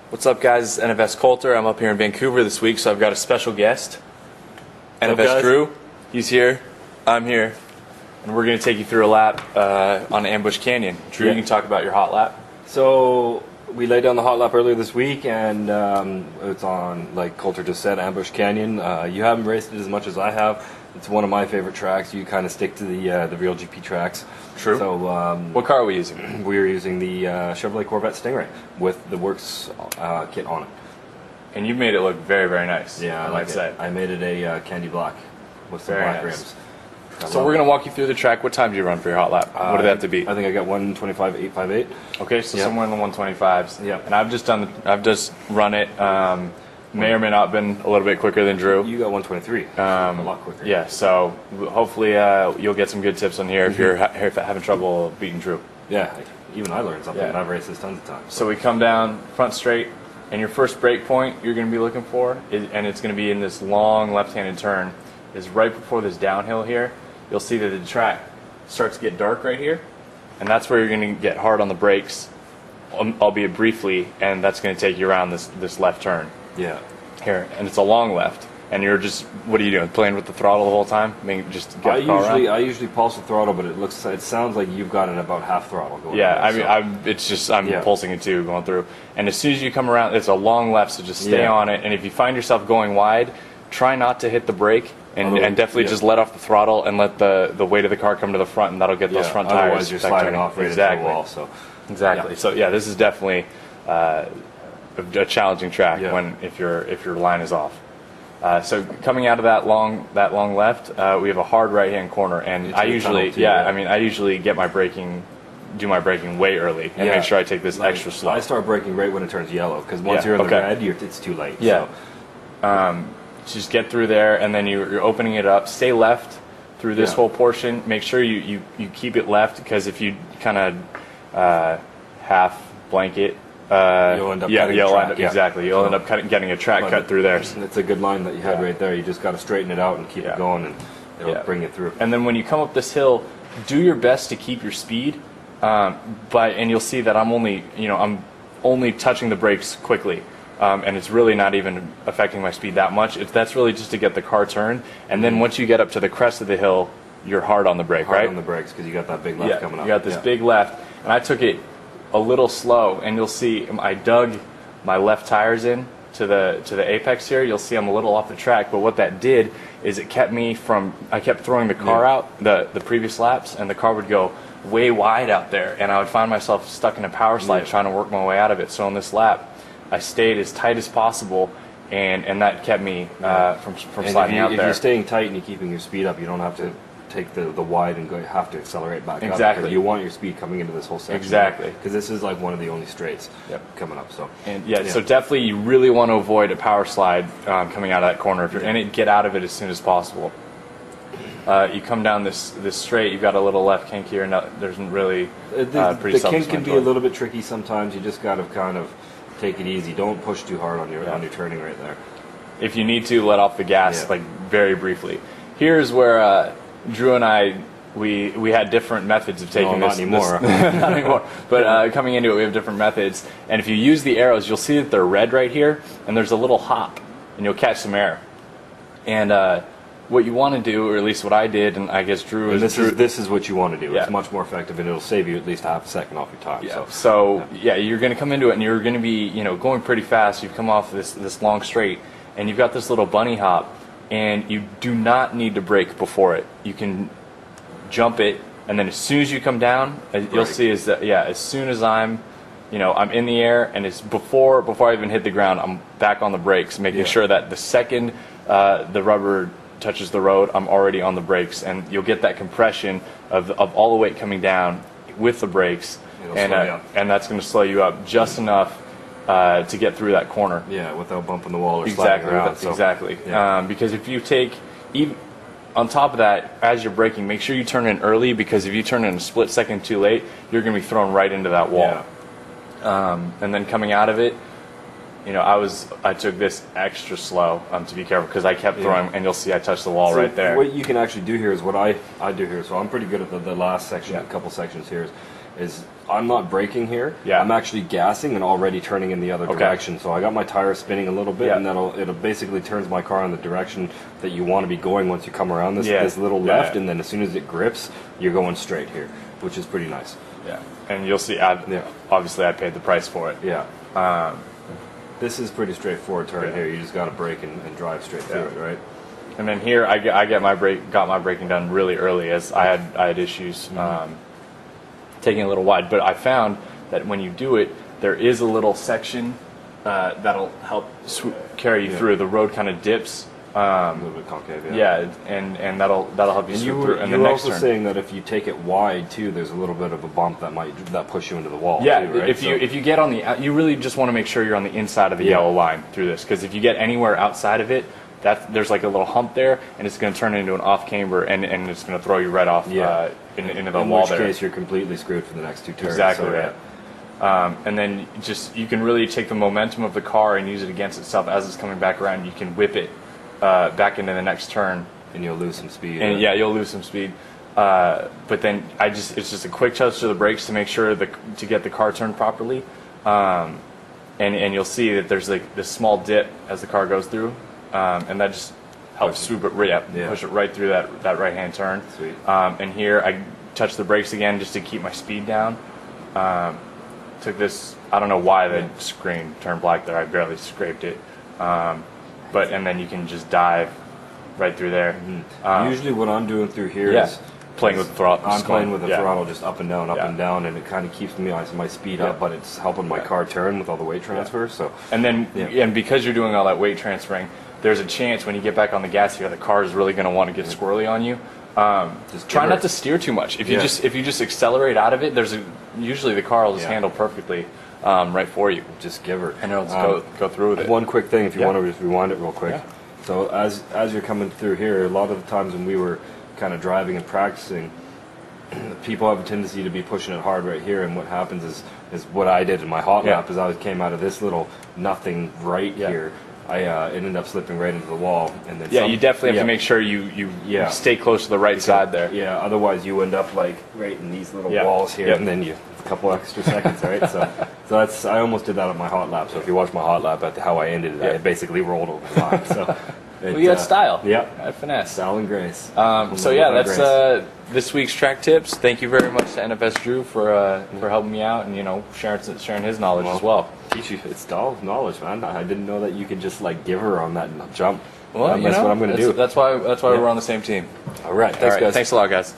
What's up, guys? It's NFS Coulter. I'm up here in Vancouver this week, so I've got a special guest. NFS Drew. He's here. I'm here. And we're going to take you through a lap on Ambush Canyon. Drew, you can talk about your hot lap. So we laid down the hot lap earlier this week, and it's on, like Coulter just said, Ambush Canyon. You haven't raced it as much as I have. It's one of my favorite tracks. You kind of stick to the real GP tracks. True. So what car are we using? We were using the Chevrolet Corvette Stingray with the Works kit on it. And you made it look very, very nice. Yeah, I like it. I made it a candy black with some black rims. So we're going to walk you through the track. What time do you run for your hot lap? What did that have to be? I think I got 1:25.858. Okay, so somewhere in the 125s. Yeah. And I've just run it. May or may not been a little bit quicker than Drew. You got 123. A lot quicker. Yeah. So hopefully you'll get some good tips on here if you're having trouble beating Drew. Yeah. Even I learned something. And I've raced this tons of times. So we come down front straight, and your first brake point you're going to be looking for, and it's going to be in this long left-handed turn, is right before this downhill here. You'll see that the track starts to get dark right here, and that's where you're going to get hard on the brakes, albeit briefly, and that's going to take you around this left turn. Yeah. Here, and it's a long left, and you're just, what are you doing? Playing with the throttle the whole time? I mean, just get the car around? I usually pulse the throttle, but it sounds like you've got it about half throttle going. Yeah, I'm pulsing it too, going through. And as soon as you come around, it's a long left, so just stay on it. And if you find yourself going wide, try not to hit the brake. And definitely just let off the throttle and let the weight of the car come to the front, and that'll get those front tires. Otherwise, you're sliding off right into the wall. So. Exactly. So yeah, this is definitely a challenging track if your line is off. So coming out of that long left, we have a hard right hand corner, and I usually get my braking. Do my braking way early and make sure I take this extra slow. I start braking right when it turns yellow, because once you're in the red, it's too late. Yeah. So. Just get through there, and then you're opening it up. Stay left through this whole portion. Make sure you keep it left, because if you kind of half blanket, you'll end up cutting a track. Exactly. You'll end up getting a track cut through there. It's a good line that you had right there. You just got to straighten it out and keep it going, and it'll bring it through. And then when you come up this hill, do your best to keep your speed, and you'll see that I'm only touching the brakes quickly. And it's really not even affecting my speed that much. That's really just to get the car turned. And then once you get up to the crest of the hill, you're hard on the brake, right? Hard on the brakes, because you got that big left coming up. You got this big left. And I took it a little slow, and you'll see I dug my left tires in to the apex here. You'll see I'm a little off the track, but what that did is it kept me from, I kept throwing the car out the previous laps, and the car would go way wide out there, and I would find myself stuck in a power slide trying to work my way out of it. So on this lap, I stayed as tight as possible, and that kept me from sliding out there. If you're staying tight and you're keeping your speed up, you don't have to take the wide and have to accelerate back up. Exactly. You want your speed coming into this whole section. Exactly. Because this is like one of the only straights coming up. So so definitely you really want to avoid a power slide coming out of that corner. If you're in it, get out of it as soon as possible. You come down this straight, you've got a little left kink here, and there's really pretty the kink can be a little bit tricky sometimes. You just got to kind of take it easy. Don't push too hard on your turning right there. If you need to, let off the gas like very briefly. Here's where Drew and I we had different methods of taking this. Not anymore. Not anymore. But coming into it, we have different methods. And if you use the arrows, you'll see that they're red right here, and there's a little hop, and you'll catch some air. And what you want to do, or at least what I did, and I guess Drew is... This is what you want to do. It's much more effective, and it'll save you at least half a second off your time. So you're going to come into it, and you're going to be going pretty fast. You've come off this long straight, and you've got this little bunny hop, and you do not need to brake before it. You can jump it, and then as soon as you come down, you'll see is that, as soon as I'm in the air, and it's before I even hit the ground, I'm back on the brakes, making sure that the second the rubber touches the road, I'm already on the brakes, and you'll get that compression of all the weight coming down with the brakes, and that's going to slow you up just enough to get through that corner. Yeah, without bumping the wall or sliding around. Exactly. Because if you take, even on top of that, as you're braking, make sure you turn in early, because if you turn in a split second too late, you're going to be thrown right into that wall. And then coming out of it, I took this extra slow to be careful, because I kept throwing, and you'll see I touched the wall right there. What you can actually do here is what I do here. So I'm pretty good at the last section, a couple sections here. is I'm not braking here. Yeah. I'm actually gassing and already turning in the other direction. So I got my tires spinning a little bit, and it'll basically turns my car in the direction that you want to be going once you come around this little left, and then as soon as it grips, you're going straight here, which is pretty nice. Yeah, and you'll see. Obviously, I paid the price for it. Yeah. This is pretty straightforward turn here. You just got to brake and drive straight through it, right? And then here, I got my braking done really early, as I had issues taking a little wide. But I found that when you do it, there is a little section that'll help carry you through. The road kind of dips. A little bit concave, and that'll help you swoop through. And you were also saying that if you take it wide too, there's a little bit of a bump that push you into the wall. Yeah, too, right? if you get on you really just want to make sure you're on the inside of the yellow line through this, because if you get anywhere outside of it, there's like a little hump there, and it's going to turn into an off camber, and it's going to throw you right off into the wall there. In which case, you're completely screwed for the next two turns. Exactly right. And then you can really take the momentum of the car and use it against itself as it's coming back around. You can whip it back into the next turn, and you'll lose some speed. And you'll lose some speed. But then it's just a quick touch to the brakes to make sure to get the car turned properly. And you'll see that there's like this small dip as the car goes through, and that just helps swoop it push it right through that right hand turn. Sweet. And here I touch the brakes again just to keep my speed down. Took this, I don't know why the screen turned black there. I barely scraped it. And then you can just dive right through there. Usually what I'm doing through here is playing with the throttle. I'm playing with the throttle just up and down, and it kind of keeps my speed up, but it's helping my car turn with all the weight transfer. So and because you're doing all that weight transferring, there's a chance when you get back on the gas here, the car is really going to want to get squirrely on you. Try not to steer too much. If you just accelerate out of it, usually the car will just handle perfectly right for you. Just give her, and it'll go through with it. One quick thing, if you want to just rewind it real quick. Yeah. So as you're coming through here, a lot of the times when we were kind of driving and practicing, people have a tendency to be pushing it hard right here, and what happens is what I did in my hot lap is I came out of this little nothing here. I ended up slipping right into the wall, and then you definitely have to make sure you stay close to the right side there. Yeah, otherwise you end up like right in these little walls here, and then a couple extra seconds, right? So I almost did that on my hot lap. So if you watch my hot lap at how I ended it, I basically rolled over the line. So you had style, had finesse, style and grace. That's this week's track tips. Thank you very much to NFS Drew for helping me out and sharing his knowledge as well. Teach you, it's all knowledge, man. I didn't know that you could just like give her on that jump. Well, that's what I'm going to do. That's why we're on the same team. All right, thanks, guys. Thanks a lot, guys.